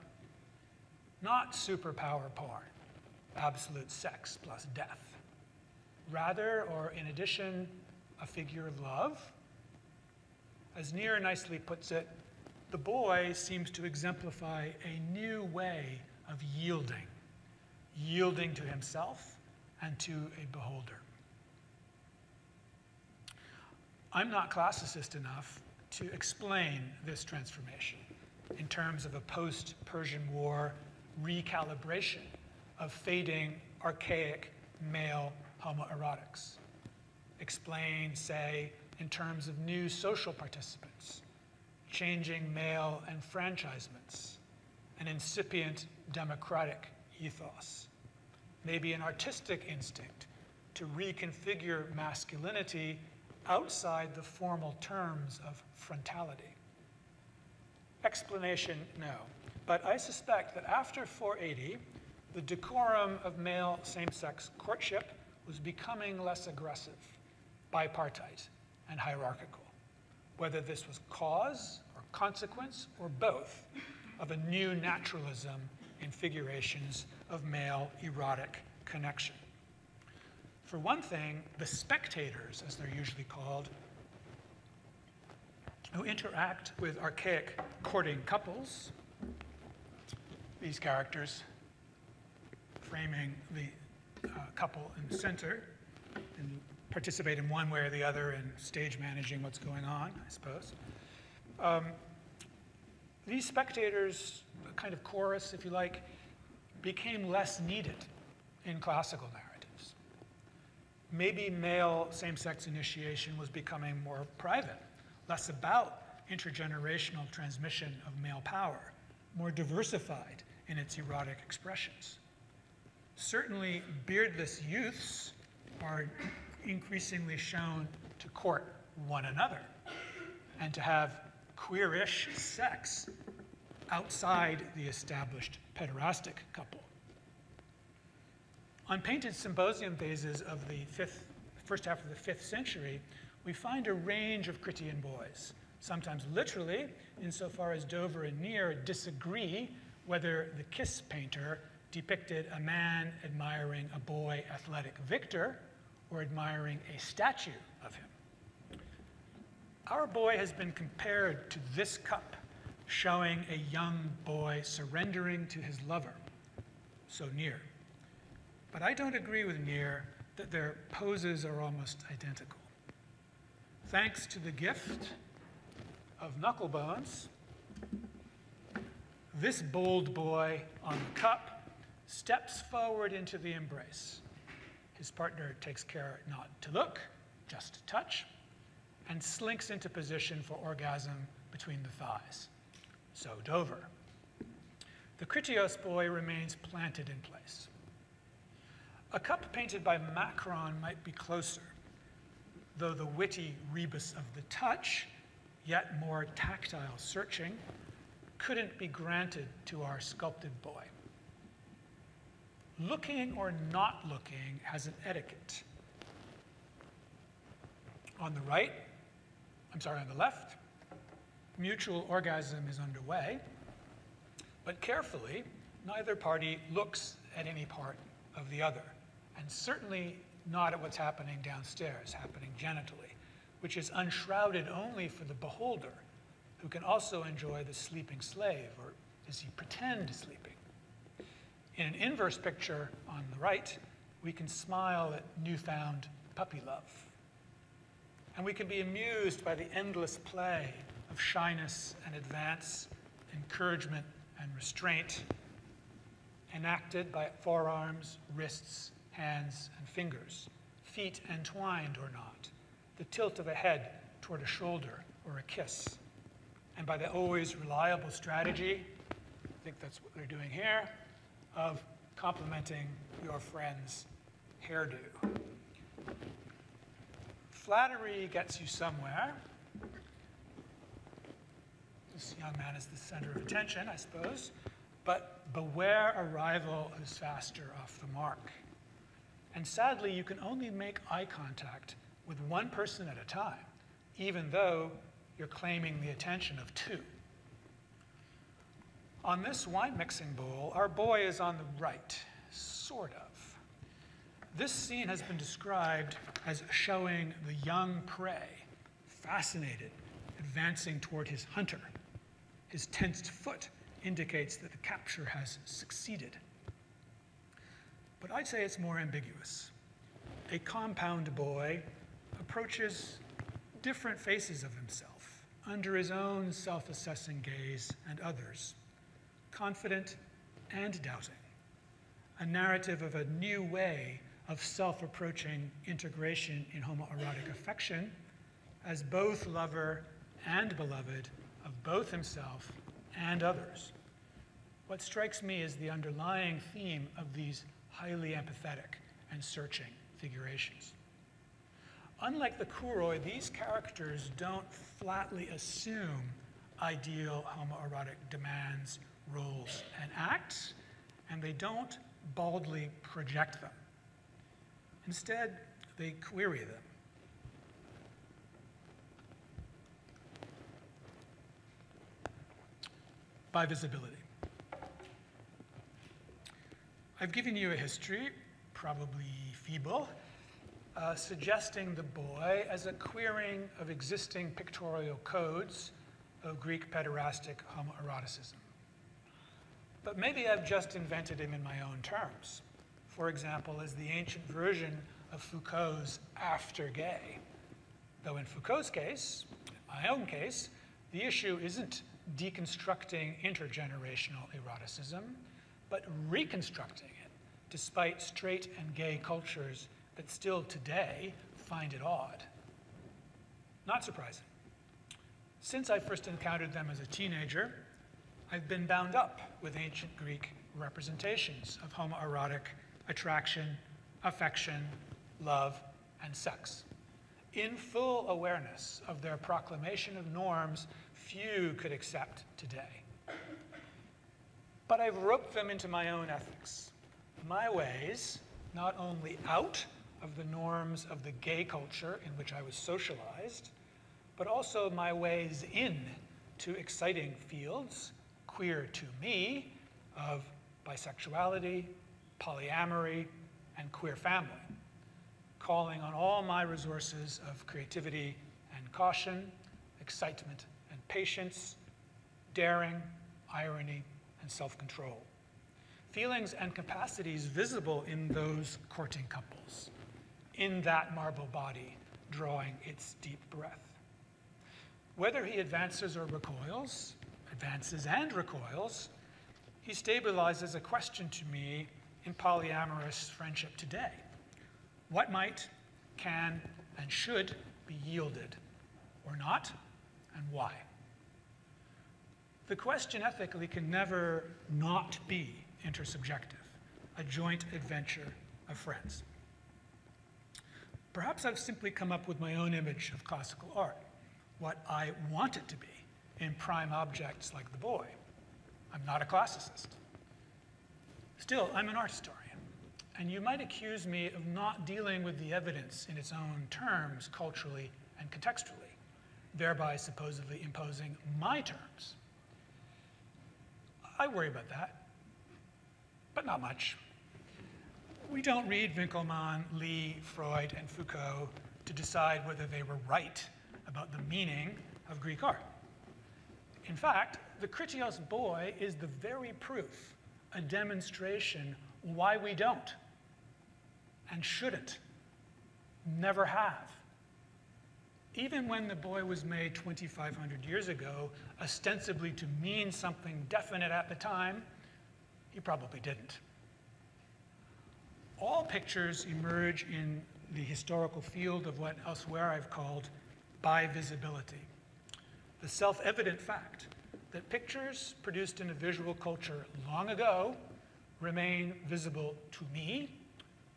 Not superpower porn, absolute sex plus death. Rather, or in addition, a figure of love. As Near nicely puts it, the boy seems to exemplify a new way of yielding to himself and to a beholder. I'm not classicist enough to explain this transformation in terms of a post-Persian War recalibration of fading, archaic male homoerotics. Explain, say, in terms of new social participants, changing male enfranchisements, an incipient democratic ethos, maybe an artistic instinct to reconfigure masculinity outside the formal terms of frontality. Explanation, no. But I suspect that after 480, the decorum of male same-sex courtship was becoming less aggressive, bipartite, and hierarchical, whether this was cause or consequence or both of a new naturalism in figurations of male erotic connection. For one thing, the spectators, as they're usually called, who interact with archaic courting couples, these characters framing the couple in the center and participate in one way or the other in stage managing what's going on, I suppose. These spectators, a kind of chorus, if you like, became less needed in classical narratives. Maybe male same-sex initiation was becoming more private, less about intergenerational transmission of male power, more diversified in its erotic expressions. Certainly, beardless youths are increasingly shown to court one another and to have queerish sex outside the established pederastic couple. On painted symposium vases of the first half of the 5th century, we find a range of Critian boys, sometimes literally, insofar as Dover and Near disagree whether the kiss painter depicted a man admiring a boy athletic victor or admiring a statue of him. Our boy has been compared to this cup, showing a young boy surrendering to his lover, so Near. But I don't agree with Near that their poses are almost identical. Thanks to the gift of knuckle bones, this bold boy on the cup steps forward into the embrace. His partner takes care not to look, just to touch, and slinks into position for orgasm between the thighs. So Dover. The Critios boy remains planted in place. A cup painted by Macron might be closer, though the witty rebus of the touch, yet more tactile searching, couldn't be granted to our sculpted boy. Looking or not looking has an etiquette. On the left, mutual orgasm is underway, but carefully, neither party looks at any part of the other, and certainly not at what's happening downstairs, happening genitally, which is unshrouded only for the beholder, who can also enjoy the sleeping slave, or does he pretend sleeping? In an inverse picture on the right, we can smile at newfound puppy love. And we can be amused by the endless play of shyness and advance, encouragement and restraint, enacted by forearms, wrists, hands, and fingers, feet entwined or not, the tilt of a head toward a shoulder or a kiss. And by the always reliable strategy, I think that's what they're doing here, of complimenting your friend's hairdo. Flattery gets you somewhere. This young man is the center of attention, I suppose. But beware a rival who's faster off the mark. And sadly, you can only make eye contact with one person at a time, even though you're claiming the attention of two. On this wine mixing bowl, our boy is on the right, sort of. This scene has been described as showing the young prey, fascinated, advancing toward his hunter. His tensed foot indicates that the capture has succeeded. But I'd say it's more ambiguous. A compound boy approaches different faces of himself under his own self-assessing gaze and others, confident and doubting, a narrative of a new way of self-approaching integration in homoerotic affection as both lover and beloved of both himself and others. What strikes me is the underlying theme of these highly empathetic and searching figurations. Unlike the Kuroi, these characters don't flatly assume ideal homoerotic demands, roles, and acts, and they don't baldly project them. Instead, they query them. By visibility. I've given you a history, probably feeble, suggesting the boy as a queering of existing pictorial codes of Greek pederastic homoeroticism. But maybe I've just invented him in my own terms. For example, as the ancient version of Foucault's after gay. Though in Foucault's case, in my own case, the issue isn't deconstructing intergenerational eroticism, but reconstructing it, despite straight and gay cultures that still today find it odd. Not surprising. Since I first encountered them as a teenager, I've been bound up with ancient Greek representations of homoerotic attraction, affection, love, and sex. In full awareness of their proclamation of norms few could accept today. But I've roped them into my own ethics, my ways, not only out of the norms of the gay culture in which I was socialized, but also my ways in to exciting fields, queer to me, of bisexuality, polyamory, and queer family, calling on all my resources of creativity and caution, excitement and patience, daring, irony, and self-control. Feelings and capacities visible in those courting couples, in that marble body drawing its deep breath. Whether he advances or recoils, advances and recoils, he stabilizes a question to me in polyamorous friendship today. What might, can, and should be yielded, or not, and why? The question ethically can never not be intersubjective, a joint adventure of friends. Perhaps I've simply come up with my own image of classical art, what I want it to be in prime objects like the boy. I'm not a classicist. Still, I'm an art historian, and you might accuse me of not dealing with the evidence in its own terms culturally and contextually, thereby supposedly imposing my terms. I worry about that, but not much. We don't read Winckelmann, Lee, Freud, and Foucault to decide whether they were right about the meaning of Greek art. In fact, the Critios boy is the very proof, a demonstration why we don't and shouldn't, never have. Even when the boy was made 2,500 years ago, ostensibly to mean something definite at the time, he probably didn't. All pictures emerge in the historical field of what elsewhere I've called by visibility. The self-evident fact that pictures produced in a visual culture long ago remain visible to me,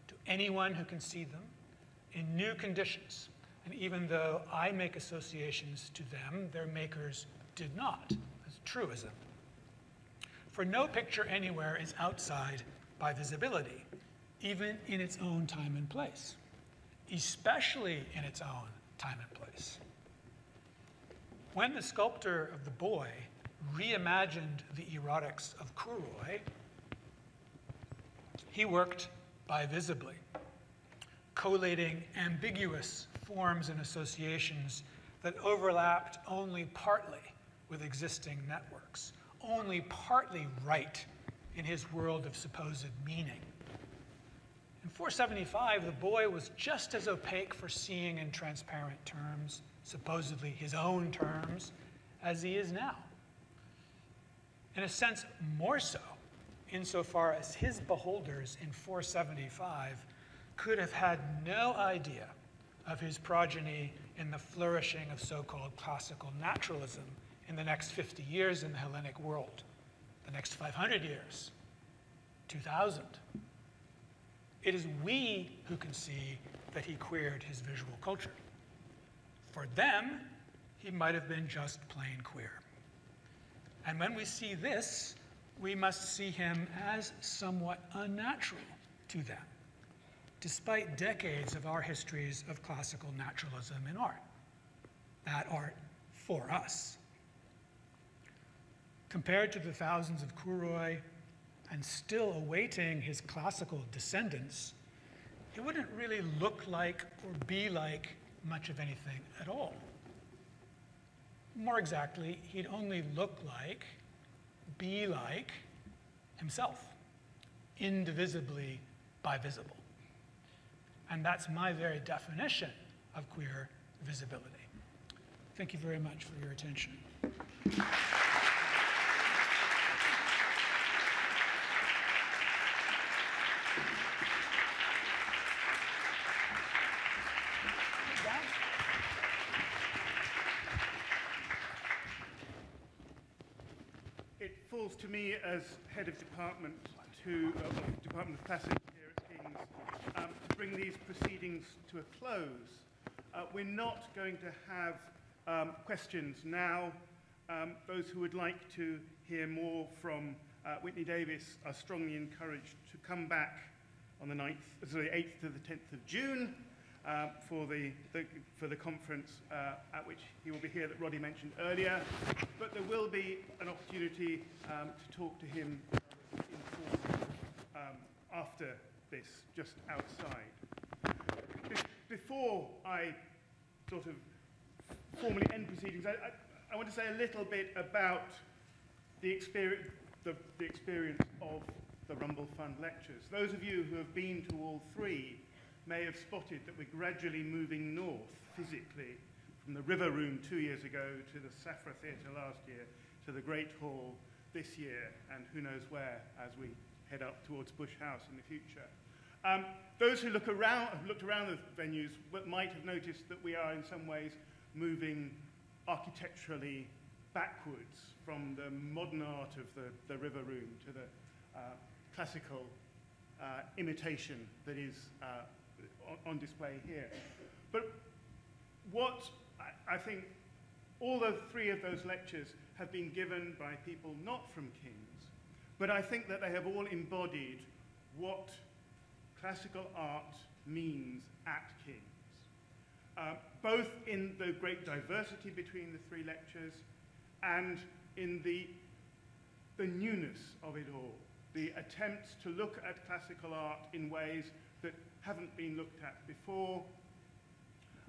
to anyone who can see them, in new conditions. And even though I make associations to them, their makers did not. That's truism. For no picture anywhere is outside by visibility, even in its own time and place, especially in its own time and place. When the sculptor of the boy reimagined the erotics of Kuroi, he worked bivisibly, collating ambiguous forms and associations that overlapped only partly with existing networks, only partly right in his world of supposed meaning. In 475, the boy was just as opaque for seeing in transparent terms, supposedly his own terms, as he is now. In a sense, more so, insofar as his beholders in 475 could have had no idea of his progeny in the flourishing of so-called classical naturalism in the next 50 years in the Hellenic world, the next 500 years, 2000. It is we who can see that he queered his visual culture. For them, he might have been just plain queer. And when we see this, we must see him as somewhat unnatural to them, despite decades of our histories of classical naturalism in art. That art for us. Compared to the thousands of Kuroi, and still awaiting his classical descendants, it wouldn't really look like or be like much of anything at all. More exactly, he'd only look like, be like himself, indivisibly bivisible. And that's my very definition of queer visibility. Thank you very much for your attention. To me, as head of department Department of Classics here at King's, to bring these proceedings to a close. We're not going to have questions now. Those who would like to hear more from Whitney Davis are strongly encouraged to come back on the 8th to the 10th of June for the conference at which he will be here that Roddy mentioned earlier. But there will be an opportunity to talk to him informally after this, just outside. Before I sort of formally end proceedings, I want to say a little bit about the experience of the Rumble Fund lectures. Those of you who have been to all three may have spotted that we're gradually moving north physically from the River Room 2 years ago to the Safra Theatre last year to the Great Hall this year, and who knows where as we head up towards Bush House in the future. Those who have looked around the venues might have noticed that we are in some ways moving architecturally backwards from the modern art of the River Room to the classical imitation that is on display here. But what I think all the three of those lectures have been given by people not from King's, but I think that they have all embodied what classical art means at King's, both in the great diversity between the three lectures and in the newness of it all, the attempts to look at classical art in ways that haven't been looked at before,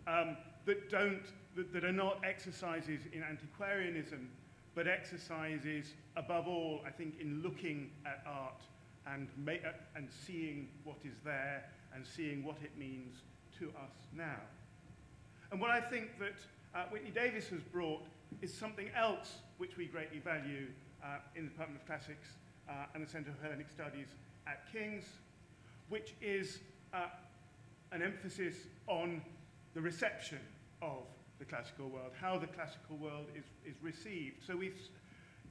that are not exercises in antiquarianism, but exercises above all, I think, in looking at art and seeing what is there and seeing what it means to us now. And what I think that Whitney Davis has brought is something else which we greatly value in the Department of Classics and the Centre of Hellenic Studies at King's, which is an emphasis on the reception of the classical world, how the classical world is received. So we've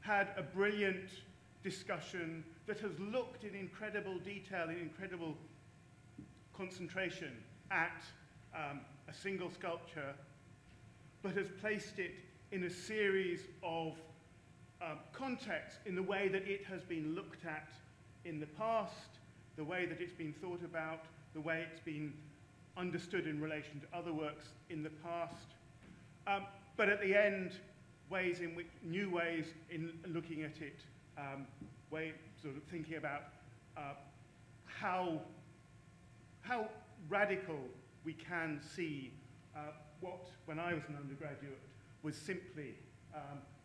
had a brilliant discussion that has looked in incredible detail, in incredible concentration at a single sculpture, but has placed it in a series of contexts in the way that it has been looked at in the past, the way that it's been thought about, the way it's been understood in relation to other works in the past. But at the end, new ways in looking at it, sort of thinking about how radical we can see what, when I was an undergraduate, was simply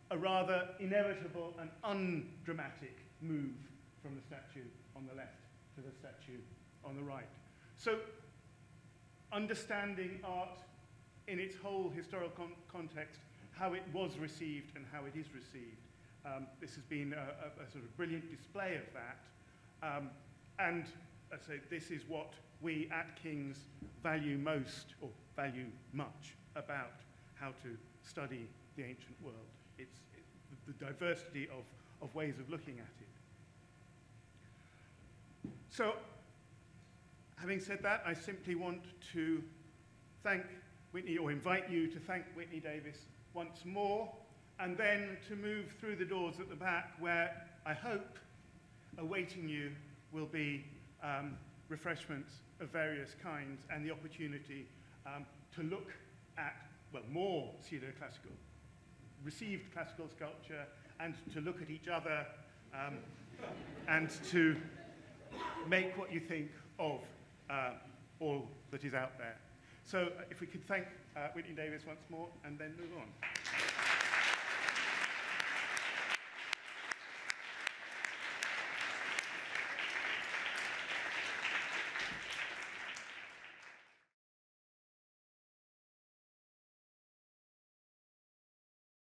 a rather inevitable and undramatic move from the statue on the left to the statue on the right. So understanding art in its whole historical context, how it was received and how it is received. This has been a sort of brilliant display of that. And I say this is what we at King's value most, or value much, about how to study the ancient world. It's the diversity of ways of looking at it. So, having said that, I simply want to thank Whitney, or invite you to thank Whitney Davis once more, and then to move through the doors at the back, where I hope awaiting you will be refreshments of various kinds and the opportunity to look at, well, more pseudo-classical, received classical sculpture, and to look at each other and to make what you think of all that is out there. So if we could thank Whitney Davis once more and then move on.